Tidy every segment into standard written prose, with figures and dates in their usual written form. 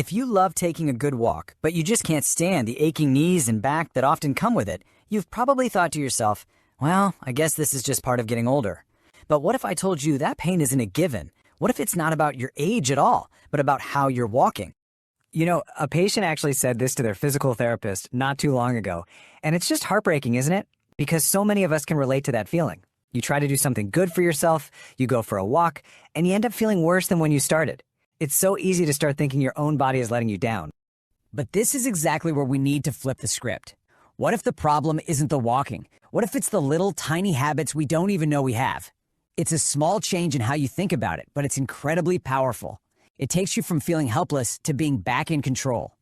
If you love taking a good walk, but you just can't stand the aching knees and back that often come with it, you've probably thought to yourself, well, I guess this is just part of getting older. But what if I told you that pain isn't a given? What if it's not about your age at all, but about how you're walking? You know, a patient actually said this to their physical therapist not too long ago, and it's just heartbreaking, isn't it? Because so many of us can relate to that feeling. You try to do something good for yourself, you go for a walk, and you end up feeling worse than when you started. It's so easy to start thinking your own body is letting you down. But this is exactly where we need to flip the script. What if the problem isn't the walking? What if it's the little tiny habits we don't even know we have? It's a small change in how you think about it, but it's incredibly powerful. It takes you from feeling helpless to being back in control.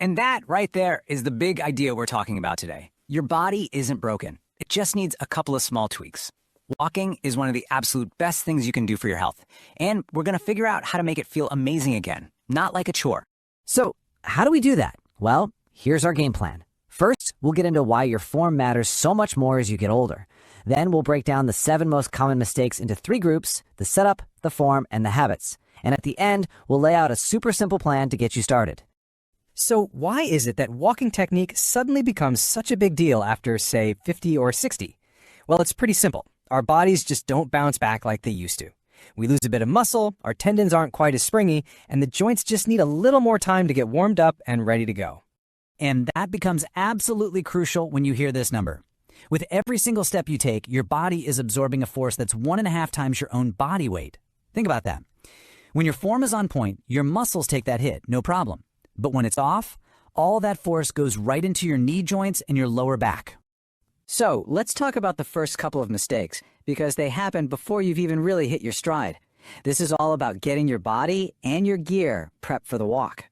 And that right there is the big idea we're talking about today. Your body isn't broken. It just needs a couple of small tweaks. Walking is one of the absolute best things you can do for your health. And we're going to figure out how to make it feel amazing again, not like a chore. So, how do we do that? Well, here's our game plan. First, we'll get into why your form matters so much more as you get older. Then we'll break down the 7 most common mistakes into 3 groups: the setup, the form, and the habits. And at the end, we'll lay out a super simple plan to get you started. So why is it that walking technique suddenly becomes such a big deal after, say, 50 or 60? Well, it's pretty simple. Our bodies just don't bounce back like they used to. We lose a bit of muscle, our tendons aren't quite as springy, and the joints just need a little more time to get warmed up and ready to go. And that becomes absolutely crucial when you hear this number. With every single step you take, your body is absorbing a force that's 1.5 times your own body weight. Think about that. When your form is on point, your muscles take that hit, no problem. But when it's off, all that force goes right into your knee joints and your lower back. So, let's talk about the first couple of mistakes, because they happen before you've even really hit your stride. This is all about getting your body and your gear prepped for the walk.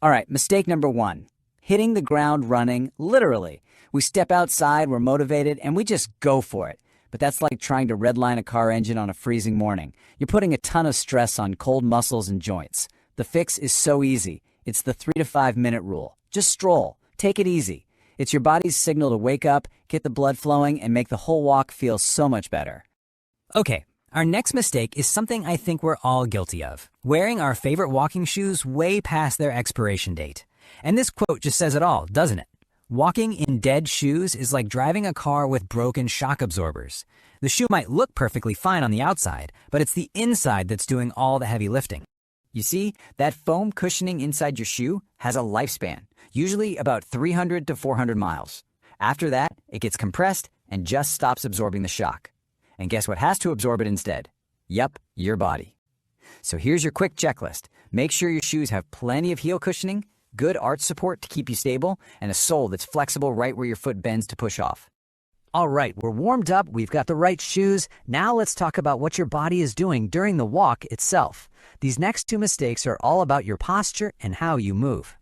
All right, mistake number 1. Hitting the ground running, literally. We step outside, we're motivated, and we just go for it. But that's like trying to redline a car engine on a freezing morning. You're putting a ton of stress on cold muscles and joints. The fix is so easy. It's the 3 to 5 minute rule. Just stroll. Take it easy. It's your body's signal to wake up, get the blood flowing, and make the whole walk feel so much better. Okay, our next mistake is something I think we're all guilty of. Wearing our favorite walking shoes way past their expiration date. And this quote just says it all, doesn't it? Walking in dead shoes is like driving a car with broken shock absorbers. The shoe might look perfectly fine on the outside, but it's the inside that's doing all the heavy lifting. You see, that foam cushioning inside your shoe has a lifespan, usually about 300 to 400 miles. After that, it gets compressed and just stops absorbing the shock. And guess what has to absorb it instead? Yup, your body. So here's your quick checklist. Make sure your shoes have plenty of heel cushioning, good arch support to keep you stable, and a sole that's flexible right where your foot bends to push off. All right, we're warmed up, we've got the right shoes. Now let's talk about what your body is doing during the walk itself. These next 2 mistakes are all about your posture and how you move.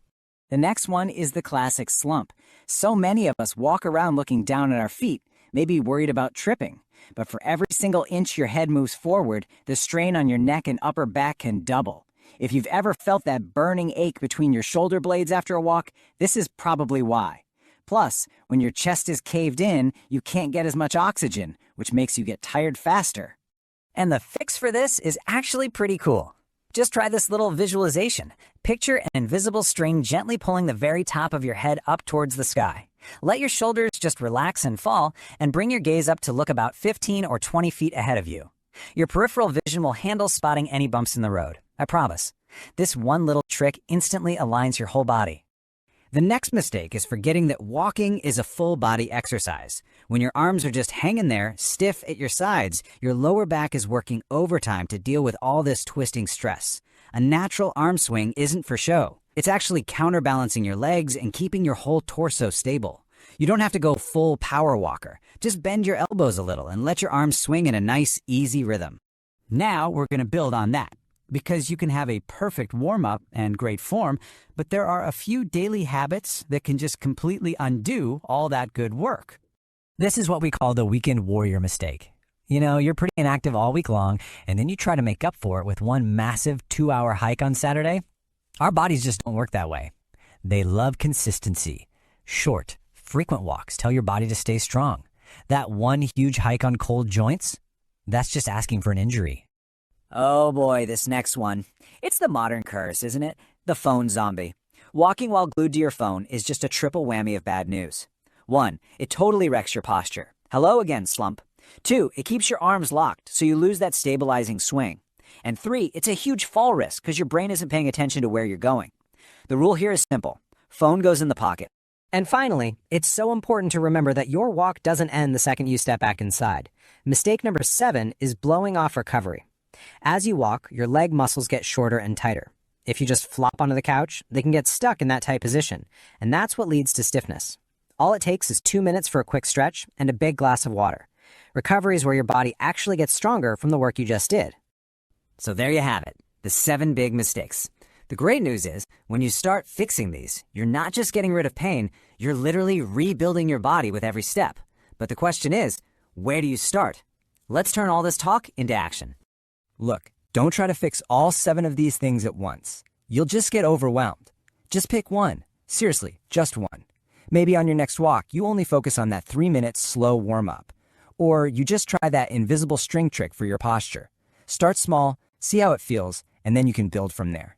The next one is the classic slump. So many of us walk around looking down at our feet, maybe worried about tripping. But for every single inch your head moves forward, the strain on your neck and upper back can double. If you've ever felt that burning ache between your shoulder blades after a walk, this is probably why. Plus, when your chest is caved in, you can't get as much oxygen, which makes you get tired faster. And the fix for this is actually pretty cool. Just try this little visualization. Picture an invisible string gently pulling the very top of your head up towards the sky. Let your shoulders just relax and fall, and bring your gaze up to look about 15 or 20 feet ahead of you. Your peripheral vision will handle spotting any bumps in the road. I promise. This one little trick instantly aligns your whole body. The next mistake is forgetting that walking is a full body exercise. When your arms are just hanging there, stiff at your sides, your lower back is working overtime to deal with all this twisting stress. A natural arm swing isn't for show. It's actually counterbalancing your legs and keeping your whole torso stable. You don't have to go full power walker. Just bend your elbows a little and let your arms swing in a nice, easy rhythm. Now we're going to build on that, because you can have a perfect warm-up and great form, but there are a few daily habits that can just completely undo all that good work. This is what we call the weekend warrior mistake. You know, you're pretty inactive all week long, and then you try to make up for it with one massive 2-hour hike on Saturday. Our bodies just don't work that way. They love consistency. Short, frequent walks tell your body to stay strong. That one huge hike on cold joints, that's just asking for an injury. Oh boy, this next one. It's the modern curse, isn't it? The phone zombie. Walking while glued to your phone is just a triple whammy of bad news. 1. It totally wrecks your posture. Hello again, slump. 2. It keeps your arms locked, so you lose that stabilizing swing. And 3. It's a huge fall risk because your brain isn't paying attention to where you're going. The rule here is simple. Phone goes in the pocket. And finally, it's so important to remember that your walk doesn't end the second you step back inside. Mistake number 7 is blowing off recovery. As you walk, your leg muscles get shorter and tighter. If you just flop onto the couch, they can get stuck in that tight position, and that's what leads to stiffness. All it takes is 2 minutes for a quick stretch and a big glass of water. Recovery is where your body actually gets stronger from the work you just did. So there you have it, the 7 big mistakes. The great news is, when you start fixing these, you're not just getting rid of pain, you're literally rebuilding your body with every step. But the question is, where do you start? Let's turn all this talk into action. Look, don't try to fix all 7 of these things at once. You'll just get overwhelmed. Just pick one. Seriously, just one. Maybe on your next walk, you only focus on that 3-minute slow warm-up. Or you just try that invisible string trick for your posture. Start small, see how it feels, and then you can build from there.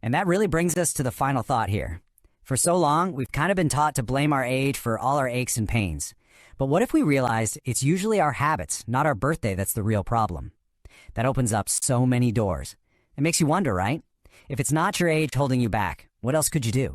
And that really brings us to the final thought here. For so long, we've kind of been taught to blame our age for all our aches and pains. But what if we realized it's usually our habits, not our birthday, that's the real problem? That opens up so many doors. It makes you wonder, right? If it's not your age holding you back, what else could you do?